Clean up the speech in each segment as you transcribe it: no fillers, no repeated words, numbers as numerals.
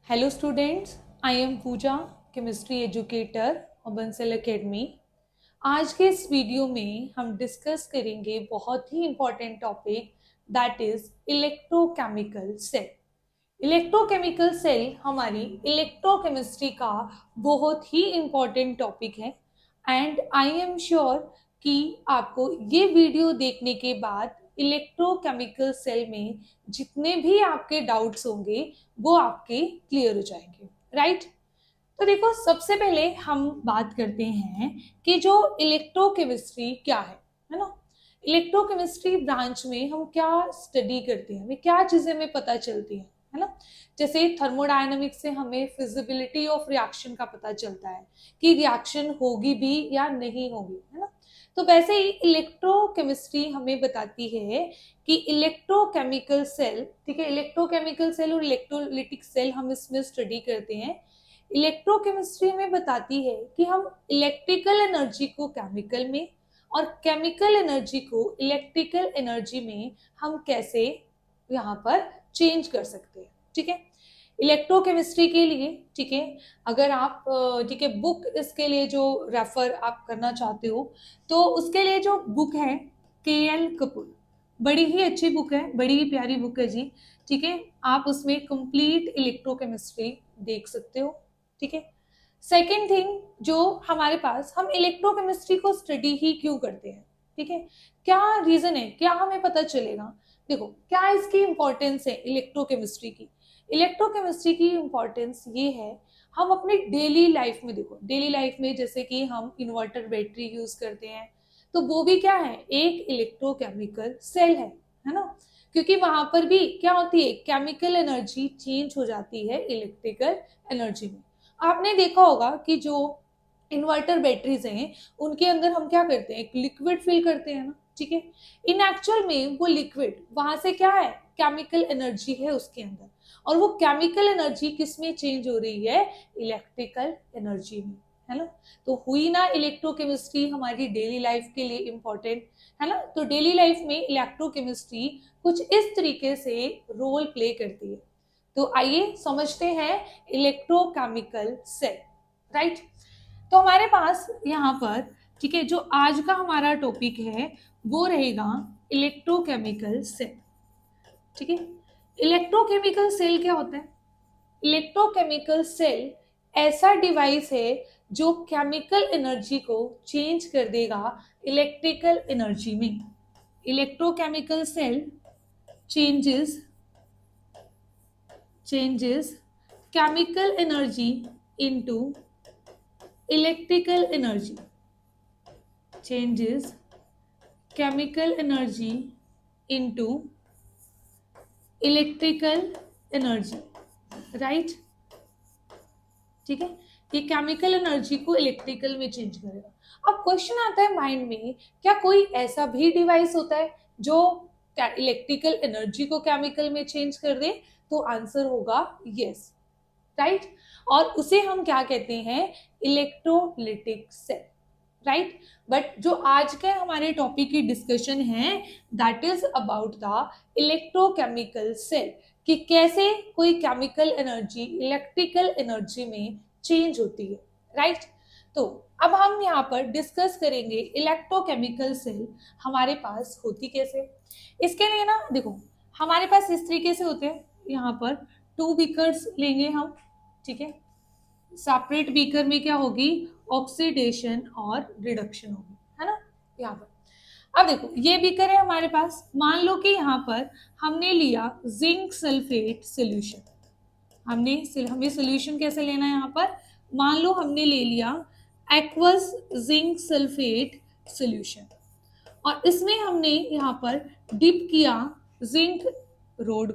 Hello students, I am Pooja, chemistry educator और Bansal academy. आज के इस वीडियो में हम डिस्कस करेंगे बहुत ही important topic that is electrochemical cell. Electrochemical cell हमारी इलेक्ट्रोकेमिस्ट्री का बहुत ही इम्पोर्टेंट टॉपिक है एंड आई एम श्योर कि आपको ये वीडियो देखने के बाद इलेक्ट्रोकेमिकल सेल में जितने भी आपके डाउट्स होंगे वो आपके क्लियर हो जाएंगे, राइट? तो देखो, सबसे पहले हम बात करते हैं कि जो इलेक्ट्रोकेमिस्ट्री क्या है ना। इलेक्ट्रोकेमिस्ट्री ब्रांच में हम क्या स्टडी करते हैं, हमें क्या चीजें हमें पता चलती हैं, है ना। जैसे थर्मोडायनामिक्स से हमें फिजिबिलिटी ऑफ रिएक्शन का पता चलता है कि रिएक्शन होगी भी या नहीं होगी, है ना। तो वैसे ही इलेक्ट्रोकेमिस्ट्री हमें बताती है कि इलेक्ट्रोकेमिकल सेल, ठीक है, इलेक्ट्रोकेमिकल सेल और इलेक्ट्रोलिटिक सेल हम इसमें स्टडी करते हैं। इलेक्ट्रोकेमिस्ट्री में बताती है कि हम इलेक्ट्रिकल एनर्जी को केमिकल में और केमिकल एनर्जी को इलेक्ट्रिकल एनर्जी में हम कैसे यहाँ पर चेंज कर सकते हैं, ठीक है। इलेक्ट्रोकेमिस्ट्री के लिए, ठीक है, अगर आप ठीक है बुक इसके लिए जो रेफर आप करना चाहते हो तो उसके लिए जो बुक है KL कपूर, बड़ी ही अच्छी बुक है, बड़ी ही प्यारी बुक है जी, ठीक है। आप उसमें कंप्लीट इलेक्ट्रोकेमिस्ट्री देख सकते हो, ठीक है। सेकेंड थिंग जो हमारे पास, हम इलेक्ट्रोकेमिस्ट्री को स्टडी ही क्यों करते हैं, ठीक है, क्या रीजन है, क्या हमें पता चलेगा। देखो, क्या इसकी इंपॉर्टेंस है इलेक्ट्रोकेमिस्ट्री की। इलेक्ट्रोकेमिस्ट्री की इंपॉर्टेंस ये है, हम अपने डेली लाइफ में, देखो डेली लाइफ में जैसे कि हम इन्वर्टर बैटरी यूज करते हैं तो वो भी क्या है, एक इलेक्ट्रोकेमिकल सेल है ना। क्योंकि वहां पर भी क्या होती है, केमिकल एनर्जी चेंज हो जाती है इलेक्ट्रिकल एनर्जी में। आपने देखा होगा कि जो इन्वर्टर बैटरीज हैं उनके अंदर हम क्या करते हैं, एक लिक्विड फिल करते हैं ना, ठीक है। इन एक्चुअल में वो लिक्विड वहां से क्या है, केमिकल एनर्जी है उसके अंदर, और वो केमिकल एनर्जी किस में चेंज हो रही है, इलेक्ट्रिकल एनर्जी में, है ना। तो हुई ना इलेक्ट्रोकेमिस्ट्री हमारी डेली लाइफ के लिए इंपॉर्टेंट, है ना। तो डेली लाइफ में इलेक्ट्रोकेमिस्ट्री कुछ इस तरीके से रोल प्ले करती है। तो आइए समझते हैं इलेक्ट्रोकेमिकल सेल, राइट। तो हमारे पास यहाँ पर, ठीक है, जो आज का हमारा टॉपिक है वो रहेगा इलेक्ट्रोकेमिकल सेल, ठीक है। इलेक्ट्रोकेमिकल सेल क्या होता है? इलेक्ट्रोकेमिकल सेल ऐसा डिवाइस है जो केमिकल एनर्जी को चेंज कर देगा इलेक्ट्रिकल एनर्जी में। Electrochemical cell changes chemical energy into electrical energy, changes chemical energy into electrical energy, right, ठीक है। ये केमिकल एनर्जी को इलेक्ट्रिकल में चेंज करेगा। अब क्वेश्चन आता है माइंड में, क्या कोई ऐसा भी डिवाइस होता है जो इलेक्ट्रिकल एनर्जी को केमिकल में चेंज कर दे? तो आंसर होगा यस, राइट। और उसे हम क्या कहते हैं, इलेक्ट्रोलिटिक सेल, राइट। बट जो आज के हमारे टॉपिक की डिस्कशन है that is about the electrochemical cell, कि कैसे कोई केमिकल एनर्जी इलेक्ट्रिकल एनर्जी में चेंज होती है, राइट। तो अब हम यहाँ पर डिस्कस करेंगे इलेक्ट्रोकेमिकल सेल हमारे पास होती कैसे। इसके लिए ना देखो, हमारे पास इस तरीके से होते हैं, यहाँ पर 2 बीकर्स लेंगे हम, ठीक है। सेपरेट बीकर में क्या होगी, ऑक्सीडेशन और रिडक्शन होगी, है ना, यहाँ पर। अब देखो, ये बीकर है हमारे पास, मान लो कि यहाँ पर हमने लिया जिंक सल्फेट सोल्यूशन। हमें सोल्यूशन कैसे लेना है, यहाँ पर मान लो हमने ले लिया एक्वस जिंक सल्फेट सोल्यूशन, और इसमें हमने यहाँ पर डिप किया जिंक रोड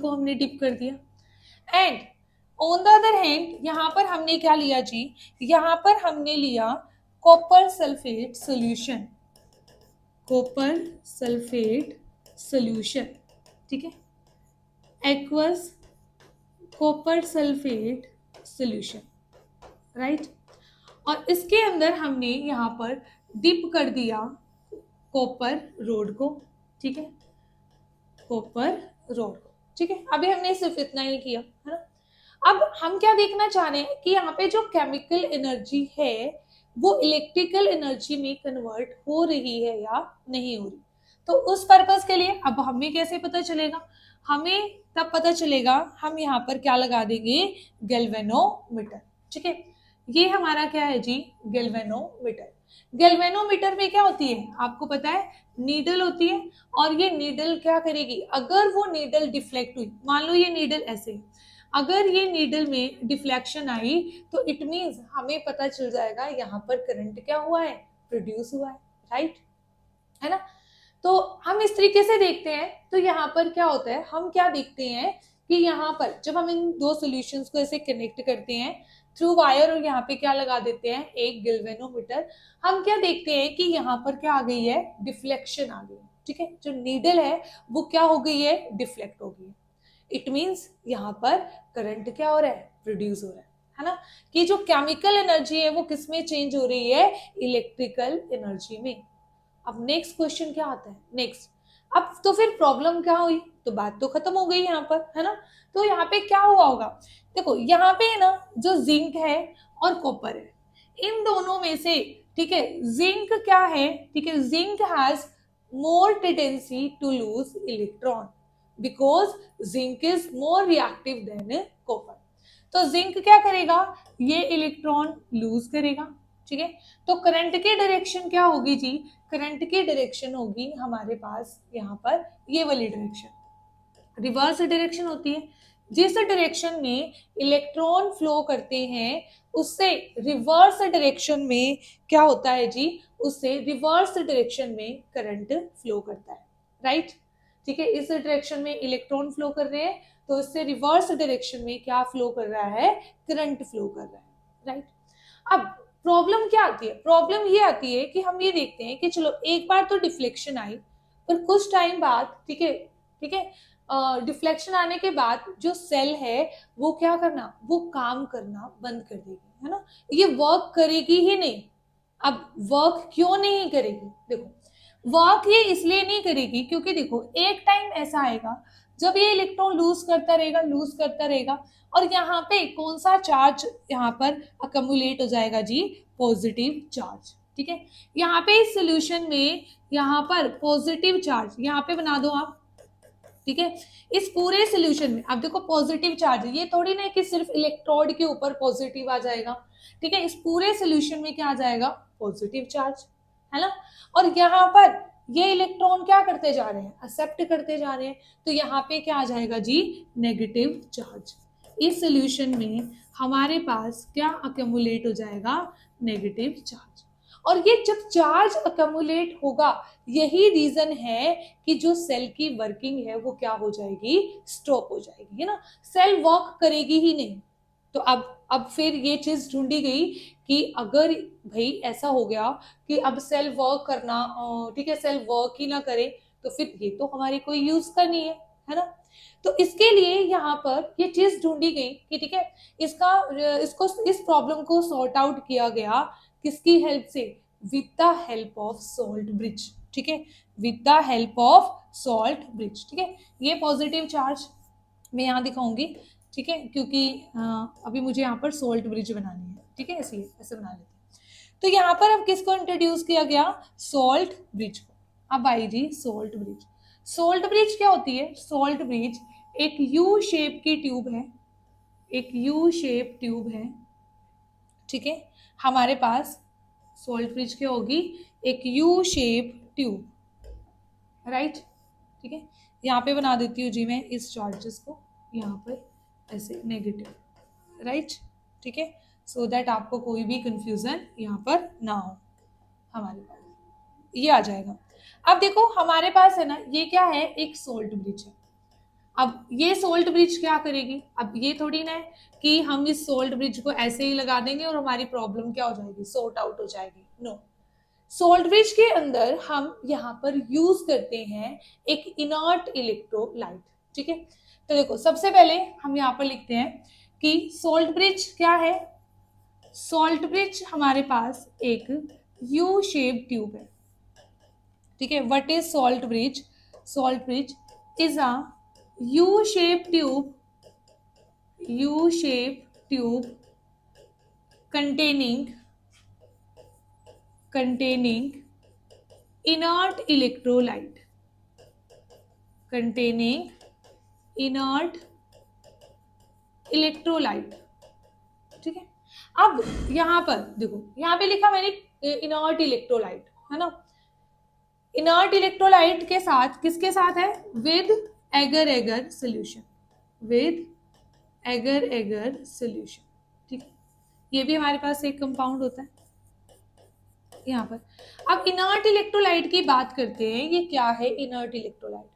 को हमने डिप कर दिया। And on the other hand यहाँ पर हमने क्या लिया जी, यहाँ पर हमने लिया कॉपर सल्फेट सोल्यूशन, ठीक है, aqueous copper sulphate solution, right. और इसके अंदर हमने यहाँ पर डिप कर दिया कॉपर रोड को, ठीक है, कॉपर रोड को। ठीक है, अभी हमने सिर्फ इतना ही किया है ना। अब हम क्या देखना चाह रहे हैं कि यहाँ पे जो केमिकल एनर्जी है वो इलेक्ट्रिकल एनर्जी में कन्वर्ट हो रही है या नहीं हो रही। तो उस पर्पस के लिए अब हमें कैसे पता चलेगा, हमें तब पता चलेगा हम यहाँ पर क्या लगा देंगे, गैल्वेनोमीटर। ठीक है, ये हमारा क्या है जी, गैल्वेनोमीटर। गैल्वेनोमीटर में क्या होती है आपको पता है, नीडल होती है, और ये नीडल क्या करेगी, अगर वो नीडल डिफ्लेक्ट हुई, मान लो ये नीडल ऐसे है, अगर ये नीडल में डिफ्लेक्शन आई तो इट मींस हमें पता चल जाएगा यहाँ पर करंट क्या हुआ है, प्रोड्यूस हुआ है, राइट, है ना। तो हम इस तरीके से देखते हैं। तो यहाँ पर क्या होता है, हम क्या देखते हैं कि यहाँ पर जब हम इन दो सॉल्यूशंस को ऐसे कनेक्ट करते हैं थ्रू वायर और यहाँ पे क्या लगा देते हैं, एक गैल्वेनोमीटर, हम क्या देखते हैं कि यहाँ पर क्या आ गई है, डिफ्लेक्शन आ गई है। ठीक है, जो नीडल है वो क्या हो गई है, डिफ्लेक्ट हो गई है। इट मीन्स यहाँ पर करंट क्या हो रहा है, प्रोड्यूस हो रहा है ना। कि जो केमिकल एनर्जी है वो किस में चेंज हो रही है, इलेक्ट्रिकल एनर्जी में। अब नेक्स्ट क्वेश्चन क्या आता है, नेक्स्ट, अब तो फिर प्रॉब्लम क्या हुई, तो बात तो खत्म हो गई यहाँ पर, है ना। तो यहाँ पे क्या हुआ होगा, देखो यहाँ पे ना जो जिंक है और कॉपर है, इन दोनों में से, ठीक है, जिंक क्या है, ठीक है, zinc has more tendency to lose electron because zinc is more reactive than copper. तो जिंक क्या करेगा, ये इलेक्ट्रॉन लूज करेगा। ठीक है, तो करंट की डायरेक्शन क्या होगी जी, करंट की डायरेक्शन होगी हमारे पास यहाँ पर ये वाली डायरेक्शन, रिवर्स डायरेक्शन होती है। जिस डायरेक्शन में इलेक्ट्रॉन फ्लो करते हैं उससे रिवर्स डायरेक्शन में क्या होता है जी, उससे रिवर्स डायरेक्शन में करंट फ्लो करता है, राइट। ठीक है, इस डायरेक्शन में इलेक्ट्रॉन फ्लो कर रहे हैं तो इससे रिवर्स डायरेक्शन में क्या फ्लो कर रहा है, करंट फ्लो कर रहा है, राइट। अब प्रॉब्लम क्या आती है, प्रॉब्लम ये आती है कि हम ये देखते हैं कि चलो एक बार तो डिफ्लेक्शन आई, पर कुछ टाइम बाद, ठीक है, ठीक है, डिफ्लेक्शन आने के बाद जो सेल है वो क्या करना, वो काम करना बंद कर देगी, है ना, ये वर्क करेगी ही नहीं। अब वर्क क्यों नहीं करेगी, देखो वर्क ये इसलिए नहीं करेगी क्योंकि देखो एक टाइम ऐसा आएगा जब ये इलेक्ट्रॉन लूज करता रहेगा, लूज करता रहेगा, और यहाँ पे कौन सा चार्ज यहाँ पर अकमुलेट हो जाएगा जी, पॉजिटिव चार्ज। ठीक है, यहाँ पे इस सोल्यूशन में यहाँ पर पॉजिटिव चार्ज यहाँ पे बना दो आप। ठीक है, इस पूरे सोल्यूशन में अब देखो पॉजिटिव चार्ज, ये थोड़ी ना कि सिर्फ इलेक्ट्रोड के ऊपर पॉजिटिव आ जाएगा। ठीक है, इस पूरे सोल्यूशन में क्या आ जाएगा, पॉजिटिव चार्ज, है ना। और यहाँ पर ये इलेक्ट्रॉन क्या करते जा रहे हैं, एक्सेप्ट करते जा रहे हैं, तो यहाँ पे क्या आ जाएगा जी, नेगेटिव चार्ज। इस सोल्यूशन में हमारे पास क्या अक्यूमुलेट हो जाएगा, नेगेटिव चार्ज। और ये जब चार्ज अक्यूमुलेट होगा, यही रीजन है कि जो सेल की वर्किंग है वो क्या हो जाएगी, स्टॉप हो जाएगी, है ना, सेल वर्क करेगी ही नहीं। तो अब फिर ये चीज ढूंढी गई कि अगर भाई ऐसा हो गया कि अब सेल वर्क करना, ठीक है, सेल वर्क ही ना करे तो फिर ये तो हमारी कोई यूज का नहीं है ना। तो इसके लिए यहाँ पर ये चीज ढूंढी गई कि ठीक है, इसको इस प्रॉब्लम को सॉर्ट आउट किया गया किसकी हेल्प से, with the help of salt bridge. ठीक है, with the help of salt bridge. ठीक है, ये पॉजिटिव चार्ज मैं यहाँ दिखाऊंगी, ठीक है, क्योंकि अभी मुझे यहाँ पर सॉल्ट ब्रिज बनानी है। ठीक है, इसलिए ऐसे बना लेते हैं। तो यहाँ पर अब किसको इंट्रोड्यूस किया गया, सॉल्ट ब्रिज को। अब आई जी सॉल्ट ब्रिज। सॉल्ट ब्रिज क्या होती है, सॉल्ट ब्रिज एक यू शेप की ट्यूब है, एक यू शेप ट्यूब है। ठीक है, हमारे पास सॉल्ट ब्रिज क्या होगी, एक यू शेप ट्यूब, राइट। ठीक है, यहाँ पे बना देती हूँ जी मैं इस चार्जेस को यहाँ पर ऐसे नेगेटिव, राइट। ठीक है, सो दैट आपको कोई भी कंफ्यूजन यहाँ पर ना हो। हमारे पास ये आ जाएगा। अब देखो हमारे पास है ना, ये क्या है, एक सॉल्ट ब्रिज है। अब ये सॉल्ट ब्रिज क्या करेगी, अब ये थोड़ी ना है कि हम इस सॉल्ट ब्रिज को ऐसे ही लगा देंगे और हमारी प्रॉब्लम क्या हो जाएगी, सॉर्ट आउट हो जाएगी, नो। सॉल्ट ब्रिज के अंदर हम यहाँ पर यूज करते हैं एक इनर्ट इलेक्ट्रोलाइट। ठीक है, तो देखो सबसे पहले हम यहाँ पर लिखते हैं कि सॉल्ट ब्रिज क्या है, सॉल्ट ब्रिज हमारे पास एक यू शेप ट्यूब है। ठीक है, what is salt bridge, salt bridge is a U shape tube containing inert electrolyte, containing inert electrolyte, ठीक है। अब यहां पर देखो, यहां पे लिखा मैंने इनर्ट इलेक्ट्रोलाइट, है ना। इनर्ट इलेक्ट्रोलाइट के साथ किसके साथ है, with agar agar solution, with agar agar solution, ठीक है। ये भी हमारे पास एक कंपाउंड होता है यहाँ पर। अब इनर्ट इलेक्ट्रोलाइट की बात करते हैं, ये क्या है इनर्ट इलेक्ट्रोलाइट।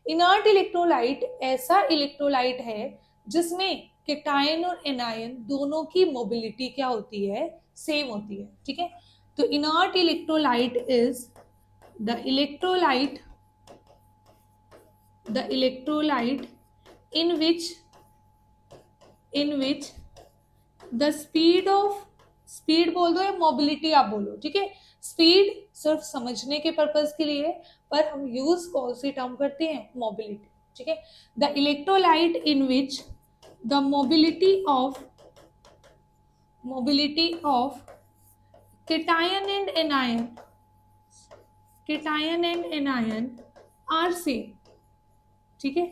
इनर्ट इलेक्ट्रोलाइट ऐसा इलेक्ट्रोलाइट है जिसमें केटायन और एनायन दोनों की मोबिलिटी क्या होती है, सेम होती है, ठीक है। तो inert electrolyte is the electrolyte in which the speed बोल दो या मोबिलिटी आप बोलो, ठीक है। स्पीड सिर्फ समझने के पर्पज के लिए, पर हम यूज कौन सी टर्म करते हैं, मोबिलिटी, ठीक है। The electrolyte in which the mobility of cation and anion are same, ठीक है।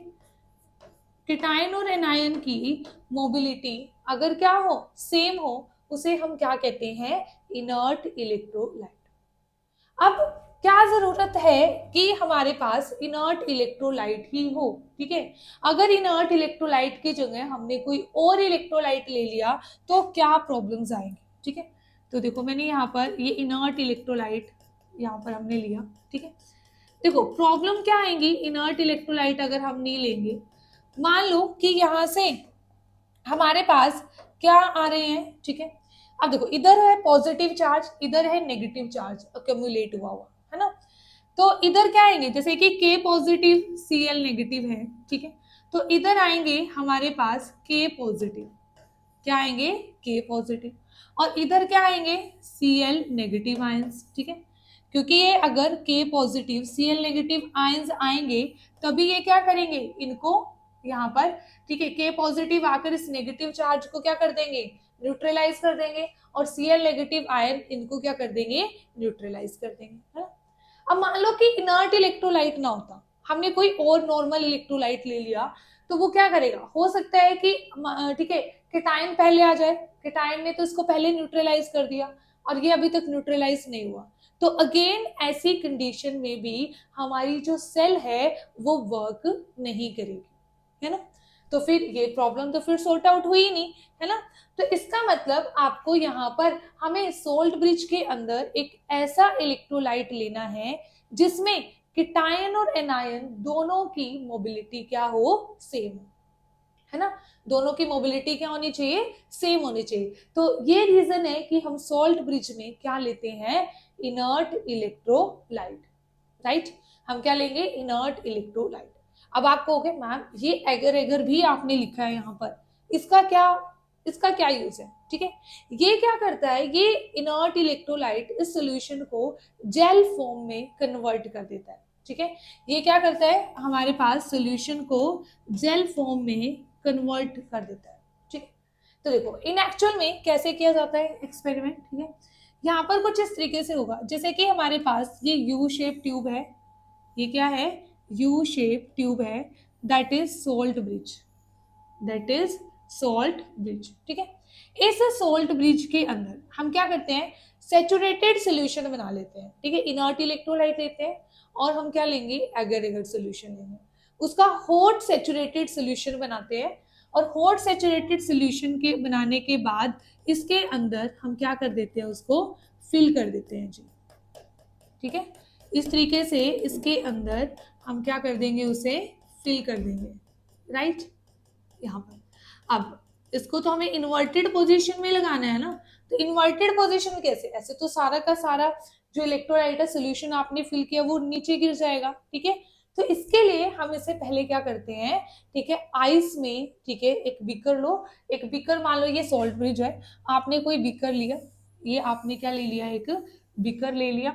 केटायन और एनायन की मोबिलिटी अगर क्या हो, सेम हो, उसे हम क्या कहते हैं, इनर्ट इलेक्ट्रोलाइट। अब क्या जरूरत है कि हमारे पास इनर्ट इलेक्ट्रोलाइट ही हो, ठीक है। अगर इनर्ट इलेक्ट्रोलाइट की जगह हमने कोई और इलेक्ट्रोलाइट ले लिया तो क्या प्रॉब्लम्स आएंगे, ठीक है। तो देखो मैंने यहाँ पर ये इनर्ट इलेक्ट्रोलाइट यहाँ पर हमने लिया, ठीक है। देखो प्रॉब्लम क्या आएंगी, इनर्ट इलेक्ट्रोलाइट अगर हम नहीं लेंगे। मान लो कि यहां से हमारे पास क्या आ रहे हैं, ठीक है। अब देखो इधर है पॉजिटिव चार्ज, इधर है नेगेटिव चार्ज अक्यूमुलेट हुआ हुआ, है ना। तो इधर क्या आएंगे, जैसे कि K पॉजिटिव Cl नेगेटिव है, ठीक है। तो इधर आएंगे हमारे पास K पॉजिटिव, क्या आएंगे, K पॉजिटिव, और इधर क्या आएंगे, Cl नेगेटिव आयंस, ठीक है। क्योंकि ये अगर K positive Cl negative ions आएंगे तभी ये क्या करेंगे, इनको यहाँ पर, ठीक है, K पॉजिटिव आकर इस नेगेटिव चार्ज को क्या कर देंगे, न्यूट्रलाइज कर देंगे, और Cl नेगेटिव आयन इनको क्या कर देंगे, न्यूट्रलाइज कर देंगे, है ना। अब मान लो कि इनर्ट इलेक्ट्रोलाइट ना होता, हमने कोई और नॉर्मल इलेक्ट्रोलाइट ले लिया, तो वो क्या करेगा, हो सकता है कि ठीक है केटायन पहले आ जाए, केटायन ने तो इसको पहले न्यूट्रलाइज कर दिया और ये अभी तक न्यूट्रलाइज नहीं हुआ, तो अगेन ऐसी कंडीशन में भी हमारी जो सेल है वो वर्क नहीं करेगी, है ना। तो फिर ये प्रॉब्लम तो फिर सॉर्ट आउट हुई ही नहीं, है ना। तो इसका मतलब आपको यहाँ पर हमें सोल्ट ब्रिज के अंदर एक ऐसा इलेक्ट्रोलाइट लेना है जिसमें केटायन और एनायन दोनों की मोबिलिटी क्या हो, सेम, है ना। दोनों की मोबिलिटी क्या होनी चाहिए, सेम होनी चाहिए। तो ये रीजन है कि हम सोल्ट ब्रिज में क्या लेते हैं, इनर्ट इलेक्ट्रोलाइट, राइट। हम क्या लेंगे, इनर्ट इलेक्ट्रोलाइट। अब आप कहोगे मैम ये एगर एगर भी आपने लिखा है यहाँ पर, इसका क्या यूज है, ठीक है। ये क्या करता है, ये इनर्ट इलेक्ट्रोलाइट इस सोल्यूशन को जेल फॉर्म में कन्वर्ट कर देता है, ठीक है। ये क्या करता है, हमारे पास सोल्यूशन को जेल फॉर्म में कन्वर्ट कर देता है, ठीक है। तो देखो इन एक्चुअल में कैसे किया जाता है एक्सपेरिमेंट, ठीक है। यहाँ पर कुछ इस तरीके से होगा, जैसे कि हमारे पास ये यू शेप ट्यूब है, ये क्या है, यू शेप ट्यूब है, that is salt bridge, that is salt bridge, ठीक है। इस सोल्ट ब्रिज के अंदर हम क्या करते हैं, सेचुरेटेड सोल्यूशन बना लेते हैं, ठीक है। इनर्ट इलेक्ट्रोलाइट लेते हैं और हम क्या लेंगे, एगर एगर सोल्यूशन लेंगे, उसका हॉट सेचुरेटेड सोल्यूशन बनाते हैं, और हॉट सेचुरेटेड सोल्यूशन के बनाने के बाद इसके अंदर हम क्या कर देते हैं, उसको फिल कर देते हैं जी, ठीक है। इस तरीके से इसके अंदर हम क्या कर देंगे, उसे फिल कर देंगे, राइट। यहाँ पर अब इसको तो हमें इन्वर्टेड पोजीशन में लगाना है ना, तो इन्वर्टेड पोजीशन कैसे, ऐसे तो सारा का सारा जो इलेक्ट्रोलाइट है सोल्यूशन आपने फिल किया वो नीचे गिर जाएगा, ठीक है। तो इसके लिए हम इसे पहले क्या करते हैं, ठीक है, आइस में, ठीक है, एक बीकर लो, एक बीकर मान लो ये सॉल्ट ब्रिज है, आपने कोई बीकर लिया, ये आपने क्या ले लिया, एक बीकर ले लिया,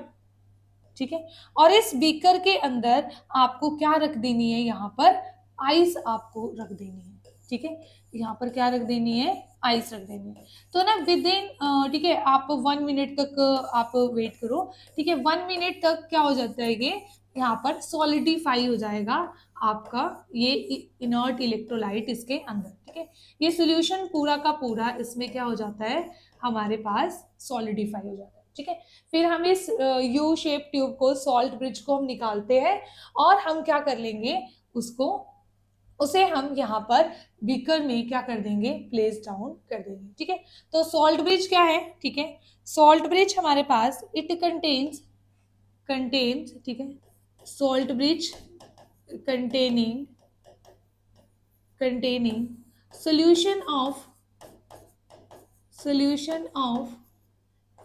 ठीक है। और इस बीकर के अंदर आपको क्या रख देनी है, यहाँ पर आइस आपको रख देनी है, ठीक है। यहाँ पर क्या रख देनी है, आइस रख देनी है। तो ना विद इन, ठीक है, आप 1 मिनट तक आप वेट करो, ठीक है। 1 मिनट तक क्या हो जाता है, ये यहाँ पर सॉलिडिफाई हो जाएगा आपका ये इनर्ट इलेक्ट्रोलाइट इसके अंदर, ठीक है। ये सोल्यूशन पूरा का पूरा इसमें क्या हो जाता है, हमारे पास सॉलिडिफाई हो जाता है, ठीक है। फिर हम इस यू शेप ट्यूब को, सॉल्ट ब्रिज को हम निकालते हैं और हम क्या कर लेंगे, उसको उसे हम यहाँ पर बीकर में क्या कर देंगे, प्लेस डाउन कर देंगे, ठीक है। तो सॉल्ट ब्रिज क्या है, ठीक है, सॉल्ट ब्रिज हमारे पास इट कंटेन्स, ठीक है, salt bridge containing solution of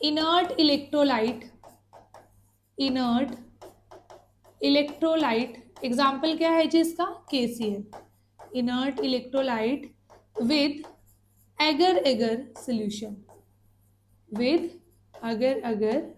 inert electrolyte example क्या है जी इसका, KCl, inert electrolyte with agar solution, with agar,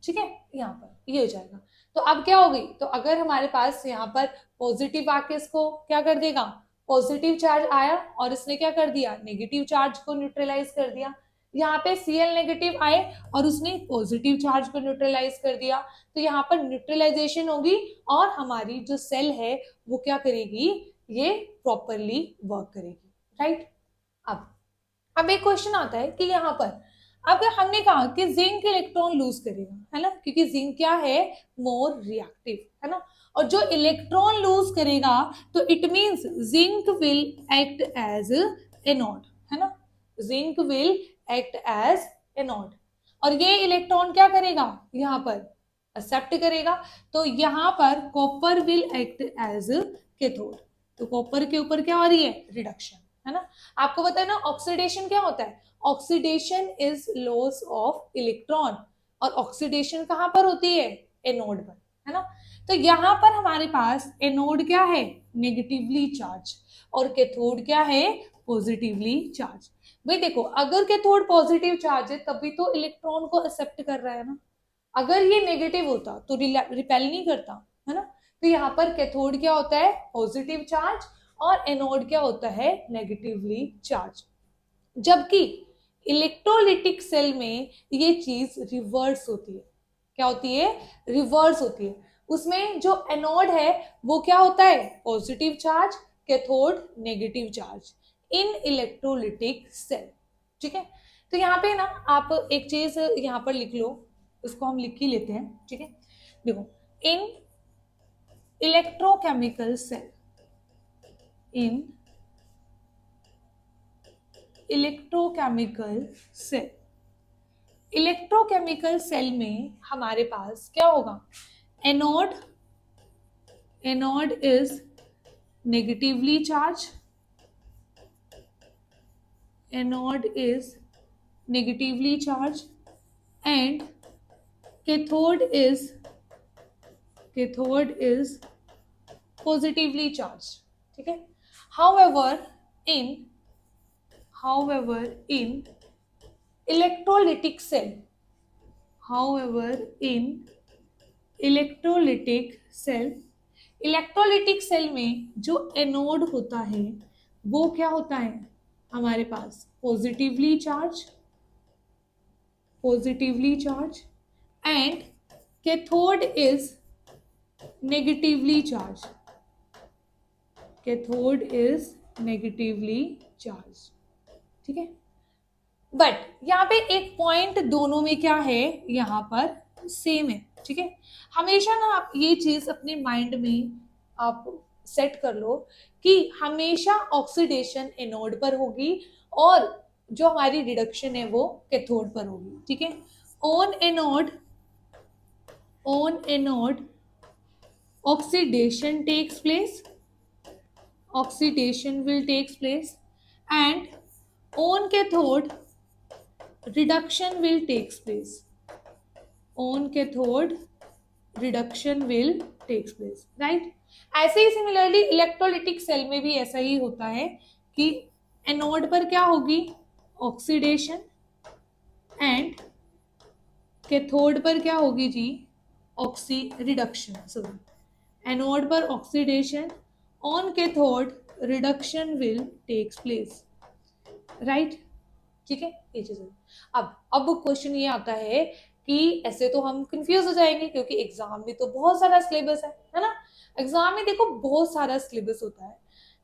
ठीक है। यहाँ पर ये हो जाएगा। तो अब क्या होगी, तो अगर हमारे पास यहाँ पर पॉजिटिव आके इसको क्या कर देगा, पॉजिटिव चार्ज आया और इसने क्या कर दिया, नेगेटिव चार्ज को न्यूट्रलाइज कर दिया। यहाँ पे Cl नेगेटिव आए और उसने पॉजिटिव चार्ज को न्यूट्रलाइज कर दिया, तो यहाँ पर न्यूट्रलाइजेशन होगी और हमारी जो सेल है वो क्या करेगी, ये प्रॉपरली वर्क करेगी, राइट। अब एक क्वेश्चन आता है कि यहाँ पर अब हमने कहा कि जिंक इलेक्ट्रॉन लूज करेगा, है ना, क्योंकि जिंक क्या है, मोर रिएक्टिव, है ना। और जो इलेक्ट्रॉन लूज करेगा तो it means zinc will act as anode, है ना, zinc will act as anode. और ये इलेक्ट्रॉन क्या करेगा, यहाँ पर एक्सेप्ट करेगा, तो यहाँ पर copper will act as cathode. तो कॉपर के ऊपर क्या हो रही है, रिडक्शन, है ना। आपको पता है ना ऑक्सीडेशन क्या होता है, oxidation is loss of electron, और ऑक्सीडेशन कहां पर होती है, एनोड पर, है ना। तो यहाँ पर हमारे पास एनोड क्या है, नेगेटिवली चार्ज, और कैथोड क्या है, पॉजिटिवली चार्ज। भाई देखो, अगर कैथोड पॉजिटिव चार्ज है तभी तो इलेक्ट्रॉन को एक्सेप्ट कर रहा है ना, अगर ये नेगेटिव होता तो रिपेल नहीं करता, है ना। तो यहाँ पर कैथोड क्या होता है, पॉजिटिव चार्ज, और एनोड क्या होता है, नेगेटिवली चार्ज। जबकि इलेक्ट्रोलिटिक सेल में ये चीज रिवर्स होती है, क्या होती है, रिवर्स होती है। उसमें जो एनोड है वो क्या होता है, positive charge, cathode negative charge in electrolytic cell, ठीक है। तो यहाँ पे ना आप एक चीज यहाँ पर लिख लो, उसको हम लिख ही लेते हैं, ठीक है। देखो, in electrochemical cell, in electrochemical cell, electrochemical cell में हमारे पास क्या होगा, anode, anode is negatively charge, anode is negatively charge, and cathode is positively charge, ठीक है। However in electrolytic cell, electrolytic cell में जो एनोड होता है वो क्या होता है, हमारे पास positively charge, and cathode is negatively charge, ठीक है। बट यहाँ पे एक पॉइंट दोनों में क्या है, यहाँ पर सेम है, ठीक है। हमेशा ना आप ये चीज अपने माइंड में आप सेट कर लो कि हमेशा ऑक्सीडेशन एनोड पर होगी और जो हमारी रिडक्शन है वो कैथोड पर होगी, ठीक है। On anode oxidation will takes place, and on cathode reduction will takes place, right. ऐसे ही सिमिलरली इलेक्ट्रोलिटिक सेल में भी ऐसा ही होता है कि एनोड पर क्या होगी, ऑक्सीडेशन, एंड कैथोड पर क्या होगी जी, रिडक्शन, सॉरी, एनोड पर oxidation on cathode reduction will takes place, right. ठीक है, ये चीज है। अब क्वेश्चन ये आता है कि ऐसे तो हम कंफ्यूज हो जाएंगे क्योंकि एग्जाम में तो बहुत सारा सिलेबस है ना। एग्जाम में देखो बहुत सारा सिलेबस होता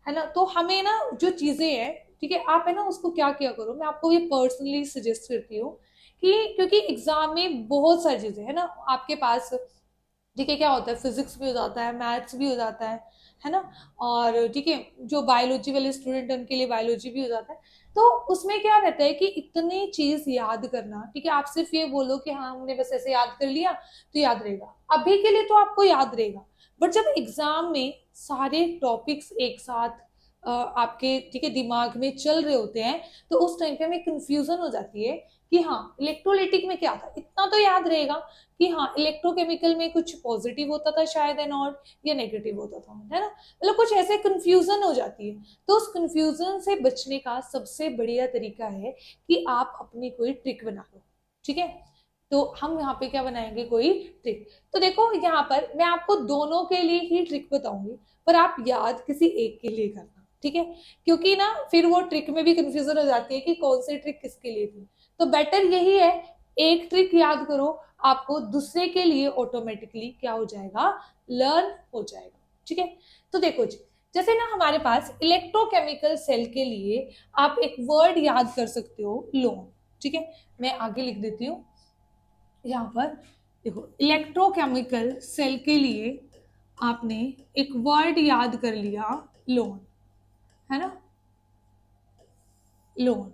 है ना। तो हमें ना जो चीजें हैं, ठीक है, आप है ना उसको क्या क्या करो, मैं आपको ये पर्सनली सजेस्ट करती हूँ कि क्योंकि एग्जाम में बहुत सारी चीजें है ना आपके पास। ठीक है, क्या होता है, फिजिक्स भी हो जाता है, मैथ्स भी हो जाता है ना। और ठीक है, जो बायोलॉजी वाले स्टूडेंट हैं उनके लिए बायोलॉजी भी हो जाता है। तो उसमें क्या रहता है कि इतनी चीज याद करना, ठीक है, आप सिर्फ ये बोलो कि हाँ हमने बस ऐसे याद कर लिया तो याद रहेगा, अभी के लिए तो आपको याद रहेगा। बट जब एग्जाम में सारे टॉपिक्स एक साथ आपके ठीक है दिमाग में चल रहे होते हैं, तो उस टाइम पे हमें कंफ्यूजन हो जाती है कि हाँ इलेक्ट्रोलाइटिक में क्या था, इतना तो याद रहेगा कि हाँ इलेक्ट्रोकेमिकल में कुछ पॉजिटिव होता था शायद एनोड या नेगेटिव होता था, है ना। मतलब कुछ ऐसे कंफ्यूजन हो जाती है। तो उस कंफ्यूजन से बचने का सबसे बढ़िया तरीका है कि आप अपनी कोई ट्रिक बना लो, ठीक है। तो हम यहाँ पे क्या बनाएंगे, कोई ट्रिक। तो देखो यहाँ पर मैं आपको दोनों के लिए ही ट्रिक बताऊंगी, पर आप याद किसी एक के लिए करना, ठीक है, क्योंकि ना फिर वो ट्रिक में भी कंफ्यूजन हो जाती है कि कौन सी ट्रिक किसके लिए थी। तो बेटर यही है, एक ट्रिक याद करो, आपको दूसरे के लिए ऑटोमेटिकली क्या हो जाएगा, लर्न हो जाएगा, ठीक है। तो देखो जी, जैसे ना हमारे पास इलेक्ट्रोकेमिकल सेल के लिए आप एक वर्ड याद कर सकते हो, लोन, ठीक है। मैं आगे लिख देती हूँ यहाँ पर। देखो इलेक्ट्रोकेमिकल सेल के लिए आपने एक वर्ड याद कर लिया, लोन, है ना, लोन।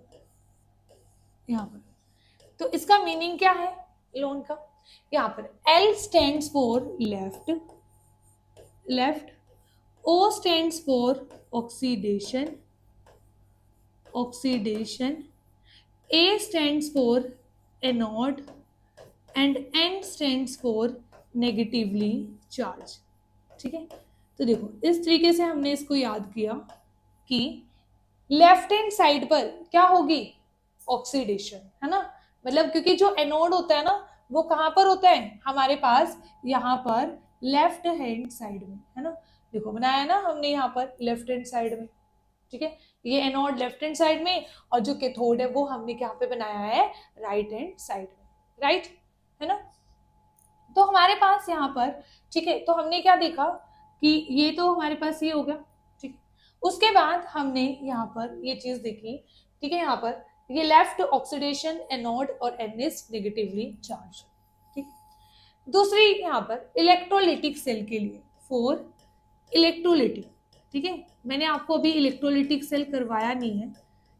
यहाँ पर तो इसका मीनिंग क्या है लोन का, यहाँ पर L stands for left, left, O stands for oxidation, oxidation, A stands for anode and N stands for negatively charge, ठीक है। तो देखो इस तरीके से हमने इसको याद किया कि लेफ्ट हैंड साइड पर क्या होगी, ऑक्सीडेशन, है ना। मतलब क्योंकि जो एनोड होता है ना वो कहां पर होता है हमारे पास, यहाँ पर लेफ्ट हैंड साइड में, है ना। देखो बनाया ना हमने यहाँ पर लेफ्ट हैंड साइड में, ठीक है, ये एनोड लेफ्ट हैंड साइड में और जो कैथोड है वो हमने यहाँ पे बनाया है राइट हैंड साइड में, राइट, है ना। तो हमारे पास यहाँ पर ठीक है, तो हमने क्या देखा कि ये तो हमारे पास ये हो गया, ठीक। उसके बाद हमने यहाँ पर ये चीज देखी, ठीक है, यहाँ पर ये लेफ्ट ऑक्सीडेशन एनोड और एनएस नेगेटिवली चार्ज, ठीक। दूसरी यहाँ पर इलेक्ट्रोलिटिक सेल के लिए, फोर इलेक्ट्रोलिटिक, ठीक है, मैंने आपको अभी इलेक्ट्रोलिटिक सेल करवाया नहीं है,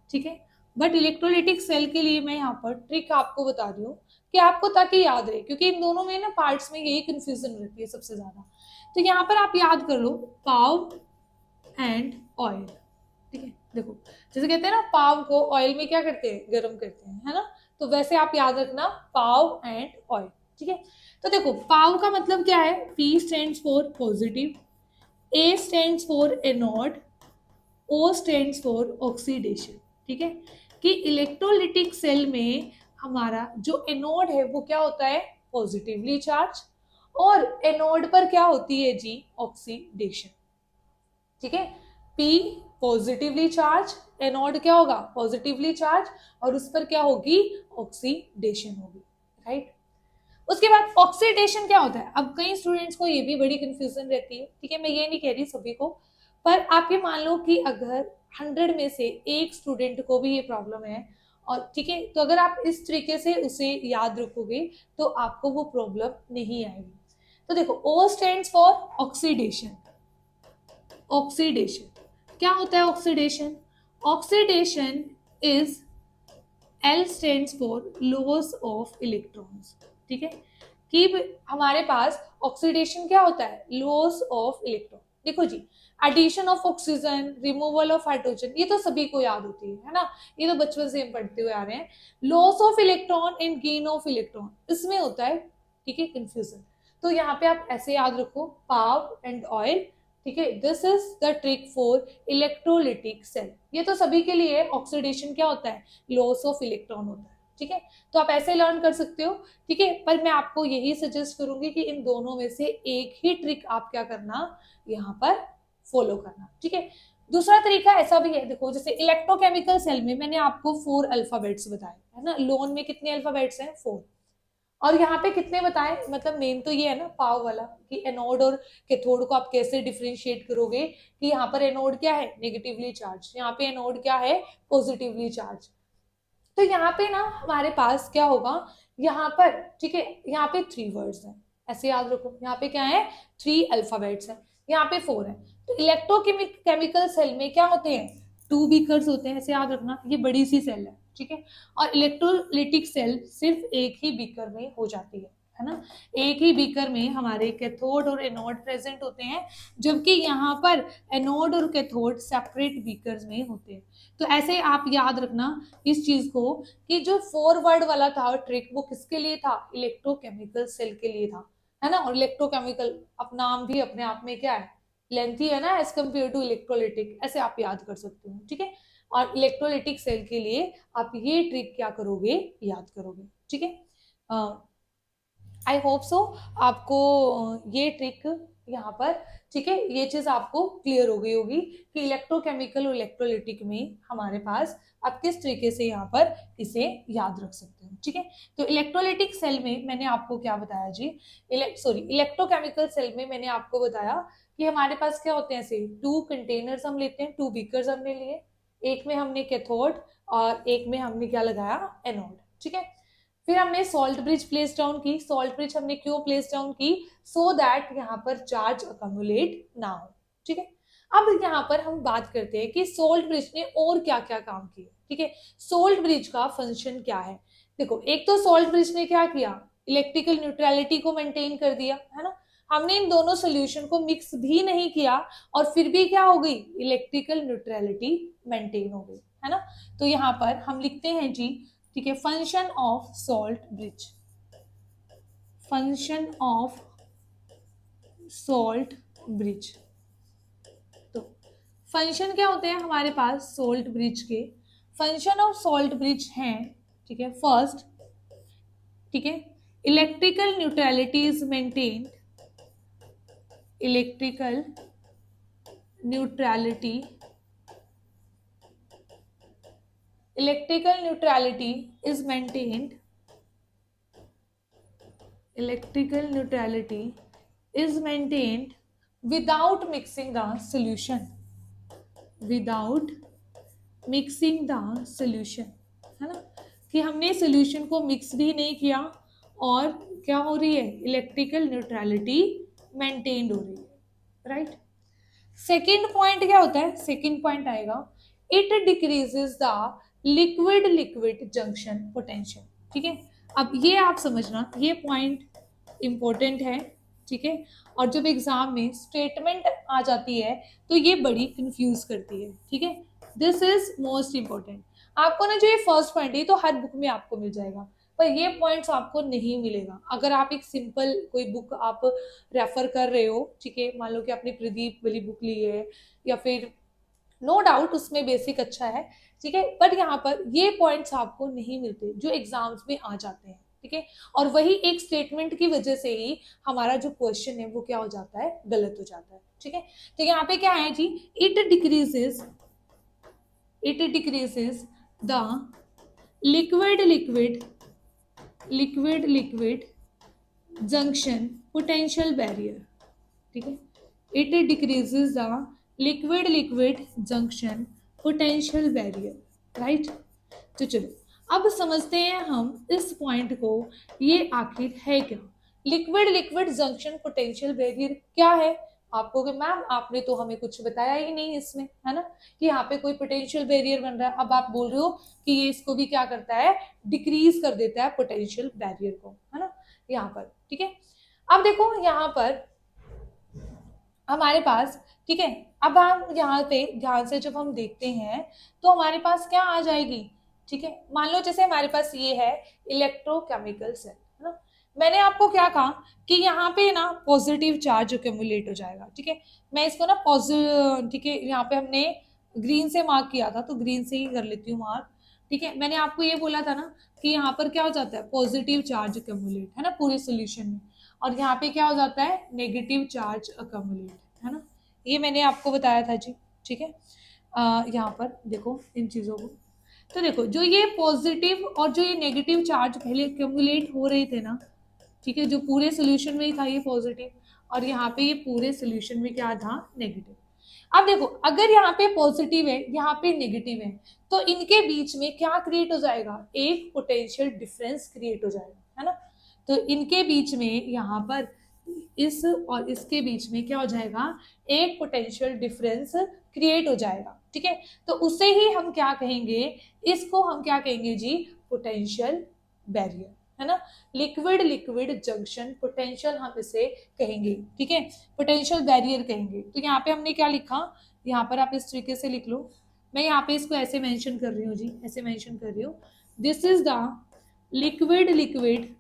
ठीक है, बट इलेक्ट्रोलिटिक सेल के लिए मैं यहाँ पर ट्रिक आपको बता रही हूँ कि आपको ताकि याद रहे, क्योंकि इन दोनों में ना पार्ट्स में यही कंफ्यूजन रहती है सबसे ज्यादा। तो यहाँ पर आप याद कर लो पाव एंड ऑयल, ठीक है। देखो जैसे कहते हैं ना पाव को ऑयल में क्या करते हैं, गर्म करते हैं, है ना। तो वैसे आप याद रखना पाव एंड ऑयल, ठीक है। तो देखो पाव का मतलब क्या है, P stands for positive, A stands for anode, O stands for oxidation, ठीक है। कि इलेक्ट्रोलिटिक सेल में हमारा जो एनोड है वो क्या होता है, पॉजिटिवली चार्ज, और एनोड पर क्या होती है जी, ऑक्सीडेशन, ठीक है। P पॉजिटिवली चार्ज, एनोड क्या होगा, पॉजिटिवली चार्ज, और उस पर क्या होगी, ऑक्सीडेशन होगी, राइट। उसके बाद ऑक्सीडेशन क्या होता है, अब कई स्टूडेंट्स को ये भी बड़ी कंफ्यूजन रहती है, ठीक है, मैं ये नहीं कह रही सभी को, पर आप ये मान लो कि अगर 100 में से एक स्टूडेंट को भी ये प्रॉब्लम है, और ठीक है, तो अगर आप इस तरीके से उसे याद रखोगे तो आपको वो प्रॉब्लम नहीं आएगी। तो देखो O stands for oxidation, oxidation क्या होता है, oxidation, oxidation is L stands for loss of electrons, ठीक है, कि हमारे पास ऑक्सीडेशन क्या होता है, लॉस ऑफ इलेक्ट्रॉन। देखो जी addition of oxygen, removal of hydrogen, ये तो सभी को याद होती है ना, ये तो बचपन से हम पढ़ते हुए आ रहे हैं। Loss of electron and gain of electron, इसमें होता है ठीक है कंफ्यूजन। तो यहाँ पे आप ऐसे याद रखो पाव एंड ऑयल, ठीक है, this is the trick for electrolytic cell. ये तो सभी के लिए ऑक्सीडेशन क्या होता है, लॉस ऑफ इलेक्ट्रॉन होता है, ठीक है। तो आप ऐसे लर्न कर सकते हो, ठीक है, पर मैं आपको यही सजेस्ट करूंगी कि इन दोनों में से एक ही ट्रिक आप क्या करना यहाँ पर फॉलो करना, ठीक है। दूसरा तरीका ऐसा भी है, देखो जैसे इलेक्ट्रोकेमिकल सेल में मैंने आपको 4 अल्फाबेट्स बताए है ना, लोन में कितने अल्फाबेट्स हैं 4, और यहाँ पे कितने बताए, मतलब मेन तो ये है ना पाव वाला कि एनोड और कैथोड को आप कैसे डिफरेंशिएट करोगे, कि यहाँ पर एनोड क्या है नेगेटिवली चार्ज, यहाँ पे एनोड क्या है पॉजिटिवली चार्ज। तो यहाँ पे ना हमारे पास क्या होगा, यहाँ पर ठीक है, यहाँ पे 3 वर्ड्स हैं, ऐसे याद रखो, यहाँ पे क्या है 3 अल्फाबेट्स हैं, यहाँ पे 4 है। तो इलेक्ट्रोकेमिकल सेल में क्या होते हैं 2 बीकर्स होते हैं, ऐसे याद रखना, ये बड़ी सी सेल है, ठीक है। और इलेक्ट्रोलिटिक सेल सिर्फ एक ही बीकर में हो जाती है ना, एक ही बीकर में हमारे कैथोड और एनोड प्रेजेंट होते हैं, जबकि यहाँ पर एनोड और कैथोड सेपरेट बीकर्स में होते हैं। तो ऐसे आप याद रखना इस चीज को कि जो 4 वर्ड वाला था ट्रिक वो किसके लिए था, इलेक्ट्रोकेमिकल सेल के लिए था, है ना। और इलेक्ट्रोकेमिकल अब नाम भी अपने आप में क्या है लेंथी है ना, एज कम्पेयर टू इलेक्ट्रोलिटिक, ऐसे आप याद कर सकते हो, ठीक है। और इलेक्ट्रोलिटिक सेल के लिए आप ये ट्रिक क्या करोगे, याद करोगे, ठीक है। आई होप सो आपको ये ट्रिक यहाँ पर, ठीक है, ये चीज आपको क्लियर हो गई होगी कि इलेक्ट्रोकेमिकल और इलेक्ट्रोलिटिक में हमारे पास आप किस तरीके से यहाँ पर इसे याद रख सकते हो, ठीक है। तो इलेक्ट्रोलिटिक सेल में मैंने आपको क्या बताया जी, इलेक्ट्रोकेमिकल सेल में मैंने आपको बताया कि हमारे पास क्या होते हैं, ऐसे 2 कंटेनर्स हम लेते हैं, 2 बीकर्स हमने लिए, एक में हमने कैथोड और एक में हमने क्या लगाया एनोड, ठीक है। फिर हमने सॉल्ट ब्रिज प्लेस डाउन की, सॉल्ट ब्रिज हमने क्यों प्लेस डाउन की, सो दैट यहाँ पर चार्ज अकम्युलेट ना हो, ठीक है। अब यहाँ पर हम बात करते हैं कि सोल्ट ब्रिज ने और क्या क्या काम किए, ठीक है। सोल्ट ब्रिज का फंक्शन क्या है, देखो एक तो सोल्ट ब्रिज ने क्या किया, इलेक्ट्रिकल न्यूट्रलिटी को मेंटेन कर दिया, है ना। हमने इन दोनों सोल्यूशन को मिक्स भी नहीं किया और फिर भी क्या हो गई, इलेक्ट्रिकल न्यूट्रलिटी मेंटेन हो गई, है ना। तो यहाँ पर हम लिखते हैं जी, ठीक है, function of salt bridge, function of salt bridge. तो फंक्शन क्या होते हैं हमारे पास सॉल्ट ब्रिज के, फंक्शन ऑफ सॉल्ट ब्रिज हैं, ठीक है। फर्स्ट, ठीक है, electrical neutrality is maintained, electrical neutrality, electrical neutrality is maintained, electrical neutrality is maintained without mixing the solution, without mixing the solution, है ना, कि हमने सोल्यूशन को मिक्स भी नहीं किया और क्या हो रही है, इलेक्ट्रिकल न्यूट्रलिटी मेंटेन्ड हो रही है, राइट। सेकेंड पॉइंट क्या होता है, सेकेंड पॉइंट आएगा, it decreases the liquid liquid junction potential, ठीक है। अब ये आप समझना, ये पॉइंट इंपॉर्टेंट है, ठीक है। और जब एग्जाम में स्टेटमेंट आ जाती है तो ये बड़ी कंफ्यूज करती है, ठीक है। दिस इज मोस्ट इंपॉर्टेंट, आपको ना जो ये फर्स्ट पॉइंट है तो हर बुक में आपको मिल जाएगा, पर ये पॉइंट्स आपको नहीं मिलेगा अगर आप एक सिंपल कोई बुक आप रेफर कर रहे हो, ठीक है। मान लो कि आपने प्रदीप वाली बुक ली है या फिर नो डाउट उसमें बेसिक अच्छा है, ठीक है, बट यहाँ पर ये पॉइंट्स आपको नहीं मिलते जो एग्जाम्स में आ जाते हैं, ठीक है। और वही एक स्टेटमेंट की वजह से ही हमारा जो क्वेश्चन है वो क्या हो जाता है, गलत हो जाता है, ठीक है। तो यहाँ पे क्या है जी, it decreases the liquid liquid liquid liquid junction potential barrier, ठीक है। It decreases the liquid liquid junction potential barrier, right. तो चलो अब समझते हैं हम इस पॉइंट को, ये आखिर है क्या, liquid liquid junction potential barrier क्या है। आपको कि मैम आपने तो हमें कुछ बताया ही नहीं इसमें, है ना, कि यहाँ पे कोई पोटेंशियल बैरियर बन रहा है, अब आप बोल रहे हो कि ये इसको भी क्या करता है, डिक्रीज कर देता है पोटेंशियल बैरियर को, है ना, यहाँ पर, ठीक है। अब देखो यहाँ पर हमारे पास, ठीक है, अब हम यहाँ पे ध्यान से जब हम देखते हैं तो हमारे पास क्या आ जाएगी, ठीक है। मान लो जैसे हमारे पास ये है इलेक्ट्रोकेमिकल सेल, है ना, मैंने आपको क्या कहा कि यहाँ पे ना पॉजिटिव चार्ज एक्यूमुलेट हो जाएगा, ठीक है। मैं इसको ना पॉजिटिव, ठीक है, यहाँ पे हमने ग्रीन से मार्क किया था तो ग्रीन से ही कर लेती हूँ मार्क, ठीक है। मैंने आपको ये बोला था ना कि यहाँ पर क्या हो जाता है, पॉजिटिव चार्ज एक्यूमुलेट, है ना, पूरे सोल्यूशन में, और यहाँ पे क्या हो जाता है, नेगेटिव चार्ज एक्यूमुलेट, है ना, ये मैंने आपको बताया था जी, ठीक है। यहाँ पर देखो इन चीज़ों को, तो देखो जो ये पॉजिटिव और जो ये नेगेटिव चार्ज पहले एक्यूमुलेट हो रहे थे ना, ठीक है, जो पूरे सोल्यूशन में ही था ये पॉजिटिव, और यहाँ पे ये पूरे सोल्यूशन में क्या था, नेगेटिव। अब देखो अगर यहाँ पे पॉजिटिव है, यहाँ पे नेगेटिव है, तो इनके बीच में क्या क्रिएट हो जाएगा, एक पोटेंशियल डिफरेंस क्रिएट हो जाएगा, है ना। तो इनके बीच में यहाँ पर इस और इसके बीच में क्या हो जाएगा, एक पोटेंशियल डिफरेंस क्रिएट हो जाएगा, ठीक है। तो उसे ही हम क्या कहेंगे, इसको हम क्या कहेंगे जी, पोटेंशियल बैरियर, है ना। लिक्विड लिक्विड जंक्शन पोटेंशियल हम इसे कहेंगे, ठीक है, पोटेंशियल बैरियर कहेंगे। तो यहाँ पे हमने क्या लिखा, यहाँ पर आप इस तरीके से लिख लो, मैं यहाँ पे इसको ऐसे मेंशन कर रही हूँ जी, ऐसे मेंशन कर रही हूँ, this is the liquid liquid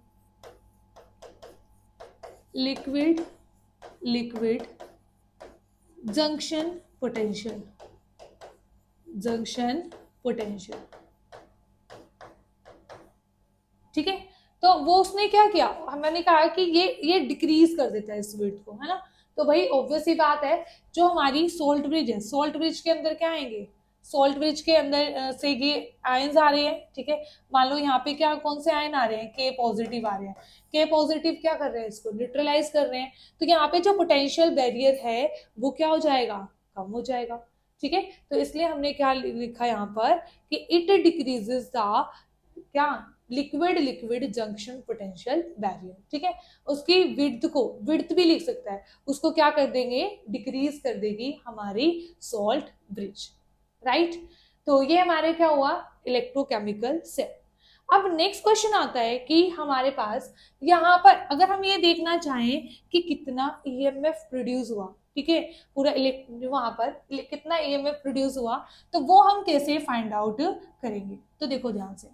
liquid liquid junction potential, junction potential, ठीक है। तो वो उसने क्या किया, मैंने कहा कि ये डिक्रीज कर देता है इस विड्थ को, है ना। तो भाई ऑब्वियस ही बात है, जो हमारी सोल्ट ब्रिज है, सोल्ट ब्रिज के अंदर क्या आएंगे, सोल्ट ब्रिज के अंदर से ये आयंस आ रहे हैं, ठीक है। मान लो यहाँ पे क्या, कौन से आयन आ रहे हैं, के पॉजिटिव आ रहे हैं, के पॉजिटिव क्या कर रहे हैं, इसको न्यूट्रलाइज कर रहे हैं। तो यहाँ पे जो पोटेंशियल बैरियर है वो क्या हो जाएगा, कम हो जाएगा, ठीक है। तो इसलिए हमने क्या लिखा यहाँ पर कि इट डिक्रीजेस द क्या, liquid liquid junction potential barrier, ठीक है। उसकी विड्थ को, विड्थ भी लिख सकता है, उसको क्या कर देंगे, डिक्रीज कर देगी हमारी सॉल्ट ब्रिज, राइट। तो ये हमारे क्या हुआ, इलेक्ट्रोकेमिकल सेल। अब नेक्स्ट क्वेश्चन आता है कि हमारे पास यहाँ पर अगर हम ये देखना चाहें कि कितना ईएमएफ प्रोड्यूस हुआ, ठीक है, पूरा वहां पर कितना ईएमएफ प्रोड्यूस हुआ, तो वो हम कैसे फाइंड आउट करेंगे। तो देखो ध्यान से,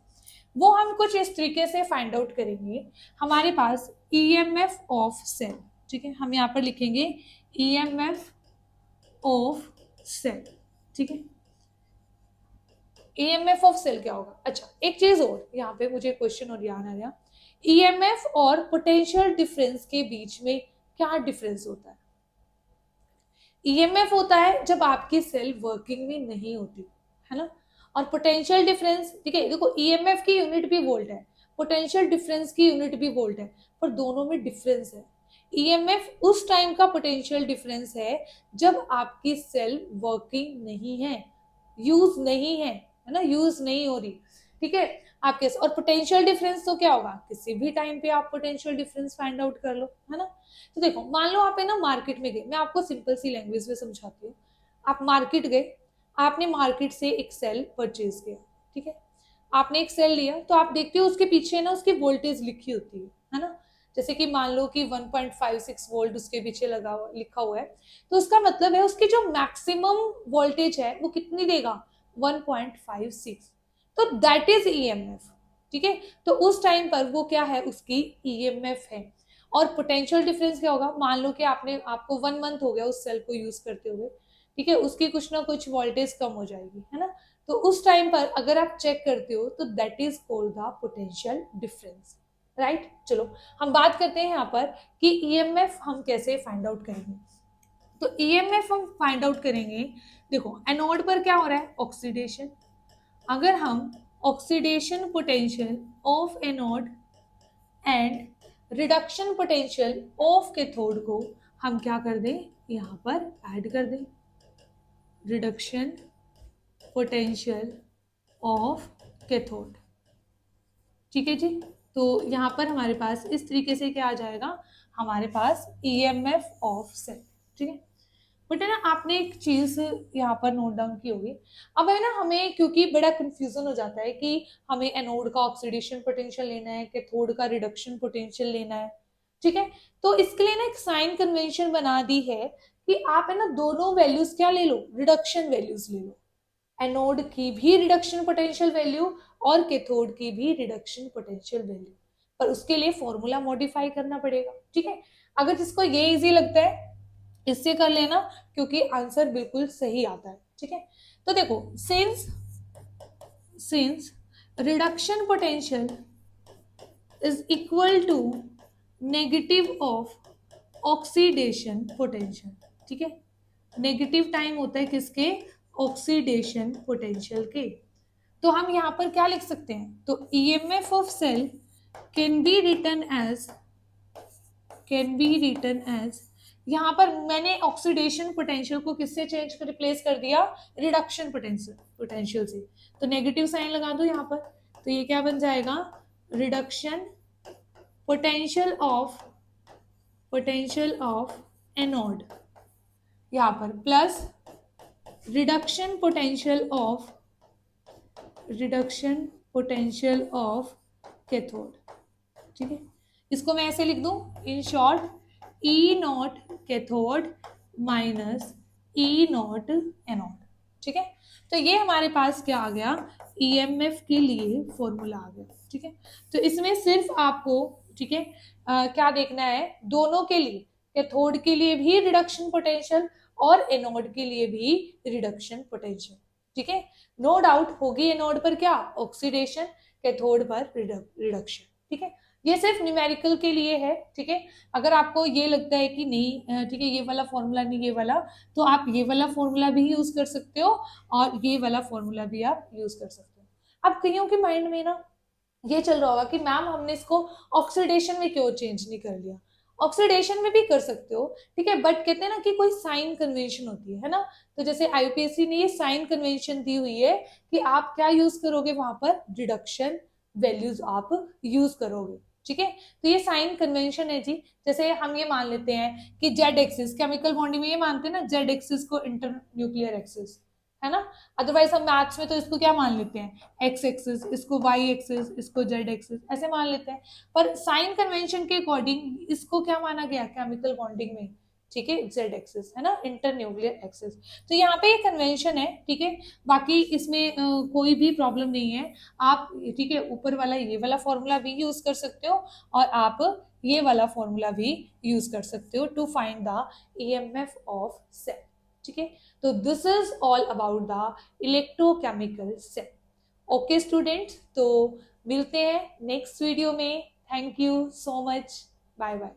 वो हम कुछ इस तरीके से फाइंड आउट करेंगे, हमारे पास ईएमएफ ऑफ सेल, ठीक है, हम यहाँ पर लिखेंगे ईएमएफ ऑफ सेल, ठीक है। ईएमएफ ऑफ सेल क्या होगा, अच्छा एक चीज और यहाँ पे मुझे क्वेश्चन और याद आ गया, ईएमएफ और पोटेंशियल डिफरेंस के बीच में क्या डिफरेंस होता है। ईएमएफ होता है जब आपकी सेल वर्किंग में नहीं होती, है ना, और पोटेंशियल डिफरेंस, ठीक है, देखो ईएमएफ की यूनिट भी वोल्ट है, पोटेंशियल डिफरेंस की यूनिट भी वोल्ट है, पर दोनों में डिफरेंस है। ईएमएफ उस टाइम का पोटेंशियल डिफरेंस है जब आपकी सेल वर्किंग नहीं है, यूज नहीं है ना, यूज नहीं हो रही, ठीक है आपके। और पोटेंशियल डिफरेंस तो क्या होगा, किसी भी टाइम पे आप पोटेंशियल डिफरेंस फाइंड आउट कर लो, है ना। तो देखो मान लो आप है ना मार्केट में गए, मैं आपको सिंपल सी लैंग्वेज में समझाती हूँ। आप मार्केट गए, आपने मार्केट से एक सेल परचेज किया, ठीक है, आपने एक सेल लिया, तो आप देखते हो उसके पीछे ना उसकी वोल्टेज लिखी होती है ना। जैसे कि मान लो कि 1.56 वोल्ट उसके पीछे लगा हुआ लिखा हुआ है, तो उसका मतलब है उसकी जो मैक्सिमम वोल्टेज है वो कितनी देगा, 1.56, तो दैट इज ईएमएफ, ठीक है। तो उस टाइम पर वो क्या है, उसकी ईएमएफ है। और पोटेंशियल डिफरेंस क्या होगा, मान लो कि आपको 1 मंथ हो गया उस सेल को यूज करते हुए, ठीक है, उसकी कुछ ना कुछ वोल्टेज कम हो जाएगी, है ना। तो उस टाइम पर अगर आप चेक करते हो तो that is called the potential difference, right. चलो हम बात करते हैं यहाँ पर कि ईएमएफ हम कैसे फाइंड आउट करेंगे। तो ईएमएफ हम फाइंड आउट करेंगे, देखो एनोड पर क्या हो रहा है, ऑक्सीडेशन। अगर हम oxidation potential of anode and reduction potential of cathode को हम क्या कर दें, यहाँ पर ऐड कर दें, रिडक्शन पोटेंशियल ऑफ कैथोड, ठीक है जी। तो यहाँ पर हमारे पास इस तरीके से क्या आ जाएगा, हमारे पास ईएमएफ ऑफ सेल, ठीक है। बट है ना आपने एक चीज यहाँ पर नोट डाउन की होगी, अब है ना हमें क्योंकि बड़ा कंफ्यूजन हो जाता है कि हमें एनोड का ऑक्सीडेशन पोटेंशियल लेना है, कैथोड का रिडक्शन पोटेंशियल लेना है, ठीक है। तो इसके लिए ना एक साइन कन्वेंशन बना दी है कि आप है ना दोनों वैल्यूज क्या ले लो, रिडक्शन वैल्यूज ले लो, एनोड की भी रिडक्शन पोटेंशियल वैल्यू और कैथोड की भी रिडक्शन पोटेंशियल वैल्यू, पर उसके लिए फॉर्मूला मॉडिफाई करना पड़ेगा, ठीक है। अगर जिसको ये इजी लगता है इससे कर लेना, क्योंकि आंसर बिल्कुल सही आता है, ठीक है। तो देखो since reduction potential is equal to negative of oxidation potential, ठीक है, नेगेटिव टाइम होता है किसके, ऑक्सीडेशन पोटेंशियल के। तो हम यहाँ पर क्या लिख सकते हैं, तो EMF of cell can be written as, यहाँ पर मैंने ऑक्सीडेशन पोटेंशियल को किससे चेंज कर रिप्लेस कर दिया, रिडक्शन पोटेंशियल से। तो नेगेटिव साइन लगा दो यहाँ पर, तो ये क्या बन जाएगा, रिडक्शन पोटेंशियल ऑफ एनोड, यहाँ पर plus reduction potential of cathode. ठीक है, इसको मैं ऐसे लिख दूं, in short E naught cathode minus E not anode. ठीक है, तो ये हमारे पास क्या आ गया, ईएमएफ के लिए फॉर्मूला आ गया। ठीक है, तो इसमें सिर्फ आपको, ठीक है, क्या देखना है, दोनों के लिए, कैथोड के लिए भी रिडक्शन पोटेंशियल और एनोड के लिए भी रिडक्शन पोटेंशियल। ठीक है, नो डाउट होगी एनोड पर क्या, ऑक्सीडेशन, कैथोड पर रिडक्शन। ठीक है, ये सिर्फ न्यूमेरिकल के लिए है। ठीक है, अगर आपको ये लगता है कि नहीं, ठीक है, ये वाला फॉर्मूला नहीं ये वाला, तो आप ये वाला फॉर्मूला भी यूज कर सकते हो और ये वाला फॉर्मूला भी आप यूज कर सकते हो। अब कईयों के माइंड में ना ये चल रहा होगा कि मैम हमने इसको ऑक्सीडेशन में क्यों चेंज नहीं कर लिया। ऑक्सीडेशन में भी कर सकते हो, ठीक है, बट कहते हैं ना कि कोई साइन कन्वेंशन होती है ना, तो जैसे आईयूपीएससी ने ये साइन कन्वेंशन दी हुई है कि आप क्या यूज करोगे, वहां पर रिडक्शन वैल्यूज आप यूज करोगे। ठीक है, तो ये साइन कन्वेंशन है जी। जैसे हम ये मान लेते हैं कि जेड एक्सिस, केमिकल बॉन्डिंग में ये मानते हैं ना जेड एक्सिस को इंटर न्यूक्लियर एक्सिस, है ना, अदरवाइज हम मैथ्स में तो इसको क्या मान लेते हैं, एक्स एक्सिस, इसको वाई एक्सिस, इसको जेड एक्सिस, ऐसे मान लेते हैं। पर साइन कन्वेंशन के अकॉर्डिंग इसको क्या माना गया केमिकल बॉन्डिंग में, ठीक है, जेड एक्सिस, है ना, इंटर न्यूक्लियर एक्सिस। तो यहाँ पे ये कन्वेंशन है। ठीक है, बाकी इसमें कोई भी प्रॉब्लम नहीं है। आप, ठीक है, ऊपर वाला ये वाला फॉर्मूला भी यूज कर सकते हो और आप ये वाला फॉर्मूला भी यूज कर सकते हो to find the EMF of cell. ठीक है, तो this is all about the electrochemical cell. Okay students, तो मिलते हैं नेक्स्ट वीडियो में। Thank you so much, bye bye.